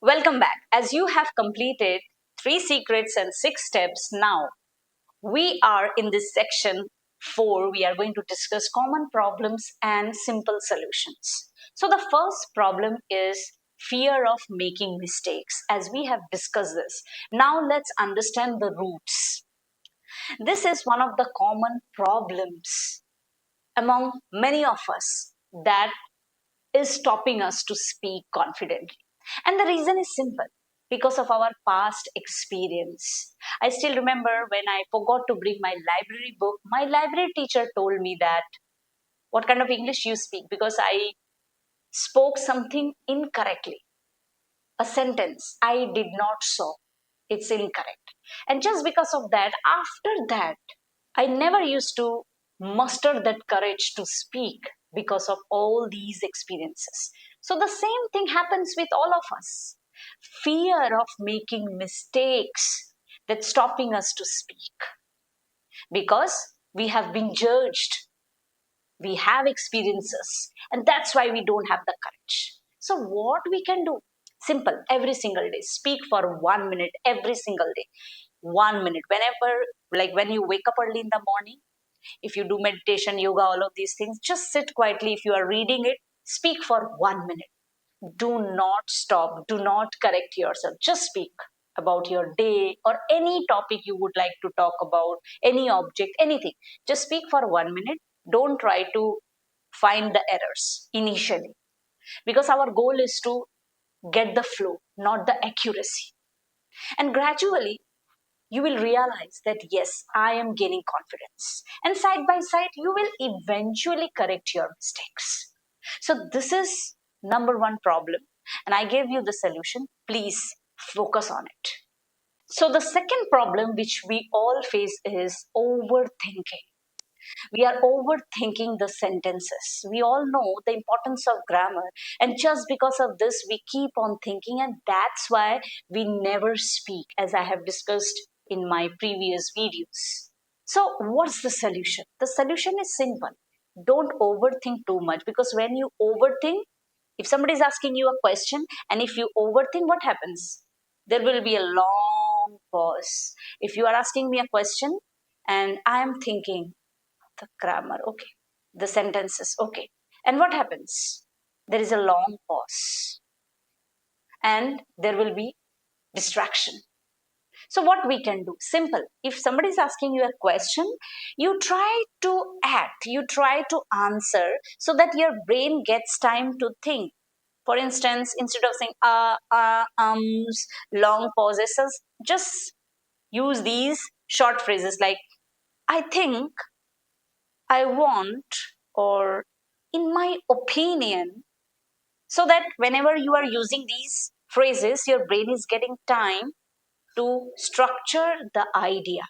Welcome back. As you have completed 3 secrets and 6 steps, now we are in this section 4. We are going to discuss common problems and simple solutions. So, the first problem is fear of making mistakes, as we have discussed this. Now, let's understand the roots. This is one of the common problems among many of us that is stopping us to speak confidently. And the reason is simple, because of our past experience. I still remember when I forgot to bring my library book, my library teacher told me that, "What kind of English you speak?" Because I spoke something incorrectly. A sentence I did not saw. It's incorrect. And just because of that, after that, I never used to muster that courage to speak because of all these experiences. So the same thing happens with all of us. Fear of making mistakes that's stopping us to speak because we have been judged, we have experiences, and that's why we don't have the courage. So what we can do? Simple, every single day. Speak for 1 minute every single day. 1 minute. Whenever, like when you wake up early in the morning, if you do meditation, yoga, all of these things, just sit quietly. If you are reading it, speak for 1 minute. Do not stop. Do not correct yourself. Just speak about your day or any topic you would like to talk about, any object, anything. Just speak for 1 minute. Don't try to find the errors initially, because our goal is to get the flow, not the accuracy. And gradually, you will realize that yes, I am gaining confidence. And side by side, you will eventually correct your mistakes. So, this is number one problem. And I gave you the solution. Please focus on it. So, the second problem which we all face is overthinking. We are overthinking the sentences. We all know the importance of grammar, and just because of this, we keep on thinking, and that's why we never speak, as I have discussed in my previous videos. So, what's the solution? The solution is simple. Don't overthink too much, because when you overthink, if somebody is asking you a question and if you overthink, what happens? There will be a long pause. If you are asking me a question and I am thinking, the grammar, okay, the sentences, okay, and what happens? There is a long pause and there will be distraction. So what we can do? Simple. If somebody is asking you a question, you try to act, you try to answer, so that your brain gets time to think. For instance, instead of saying long pauses, just use these short phrases like, "I think," "I want," or "in my opinion," so that whenever you are using these phrases, your brain is getting time to structure the idea.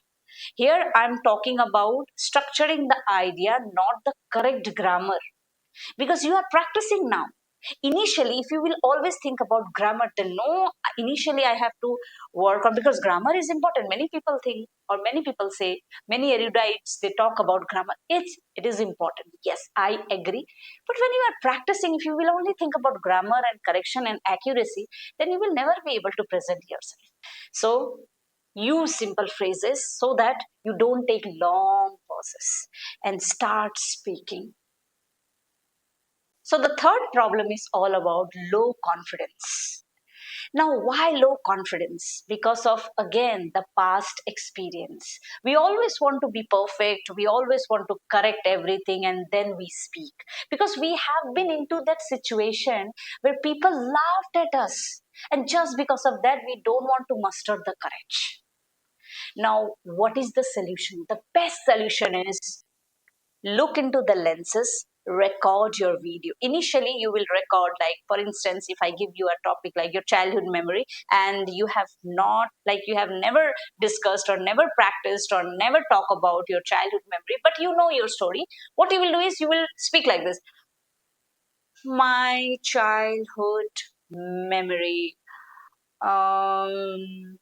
Here I'm talking about structuring the idea, not the correct grammar, because you are practicing now. Initially, if you will always think about grammar, then no, initially I have to work on, because grammar is important. Many people think, or many people say, many erudites, they talk about grammar. It is important, yes, I agree. But when you are practicing, if you will only think about grammar and correction and accuracy, then you will never be able to present yourself. So use simple phrases so that you don't take long pauses and start speaking. So the third problem is all about low confidence. Now, why low confidence? Because of, again, the past experience. We always want to be perfect, we always want to correct everything, and then we speak. Because we have been into that situation where people laughed at us. And just because of that, we don't want to muster the courage. Now, what is the solution? The best solution is look into the lenses, record your video. Initially you will record, like for instance, if I give you a topic like your childhood memory, and you have not, like you have never discussed or never practiced or never talk about your childhood memory, but you know your story, what you will do is you will speak like this: "My childhood memory, um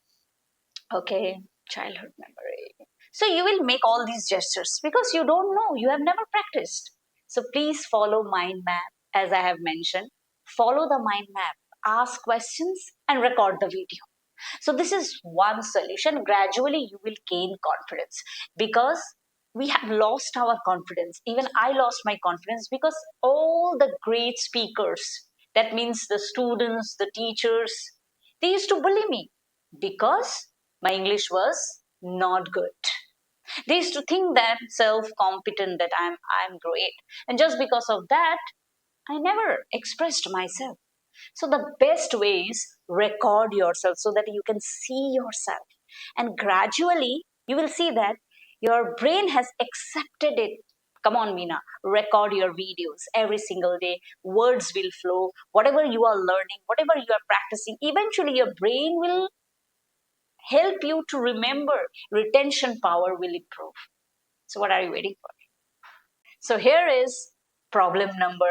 okay, childhood memory." So you will make all these gestures because you don't know, you have never practiced. So please follow mind map, as I have mentioned. Follow the mind map. ask questions, and record the video. So, this is one solution. Gradually, you will gain confidence because we have lost our confidence. Even I lost my confidence because all the great speakers, that means the students, the teachers, they used to bully me because my English was not good. They used to think that self-competent, that I'm great. And just because of that, I never expressed myself. So the best way is record yourself so that you can see yourself. And gradually you will see that your brain has accepted it. Come on, Meena, record your videos every single day. Words will flow. Whatever you are learning, whatever you are practicing, eventually your brain will help you to remember. Retention power will improve. So, what are you waiting for? So here is problem number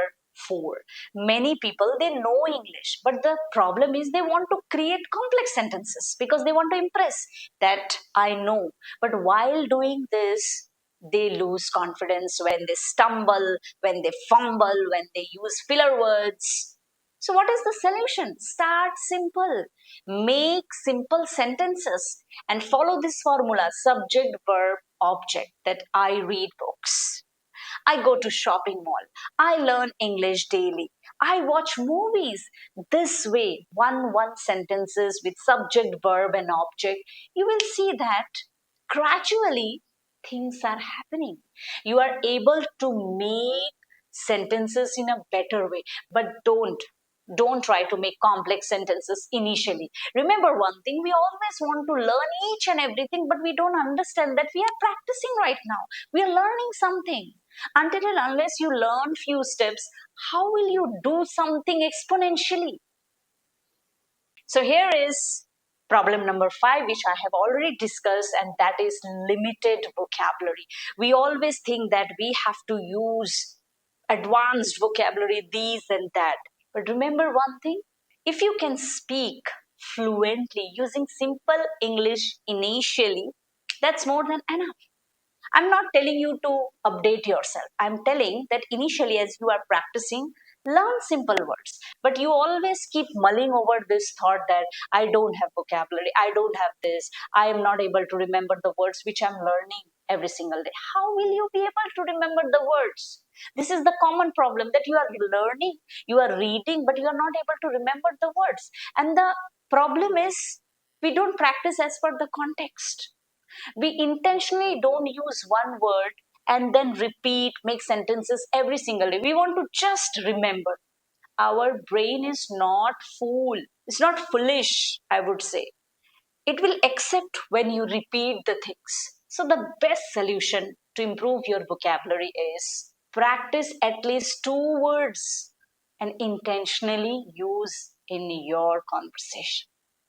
4. Many people, they know English, but the problem is they want to create complex sentences because they want to impress that I know. But while doing this, they lose confidence when they stumble, when they fumble, when they use filler words. So what is the solution? Start simple. Make simple sentences and follow this formula: subject, verb, object. That I read books, I go to shopping mall. I learn English daily. I watch movies. This way, one sentences with subject, verb, and object, you will see that gradually things are happening. You are able to make sentences in a better way, but don't try to make complex sentences initially. Remember one thing, we always want to learn each and everything, but we don't understand that we are practicing right now. We are learning something. Until and unless you learn few steps, how will you do something exponentially? So here is problem number 5, which I have already discussed, and that is limited vocabulary. We always think that we have to use advanced vocabulary, these and that. But remember one thing, if you can speak fluently using simple English initially, that's more than enough. I'm not telling you to update yourself. I'm telling that initially, as you are practicing, learn simple words. But you always keep mulling over this thought that I don't have vocabulary, I don't have this, I am not able to remember the words which I'm learning every single day. How will you be able to remember the words? This is the common problem, that you are learning, you are reading, but you are not able to remember the words. And the problem is, we don't practice as per the context. We intentionally don't use one word and then repeat, make sentences every single day. We want to just remember. Our brain is not fool. It's not foolish, I would say. It will accept when you repeat the things. So the best solution to improve your vocabulary is practice at least 2 words and intentionally use in your conversation.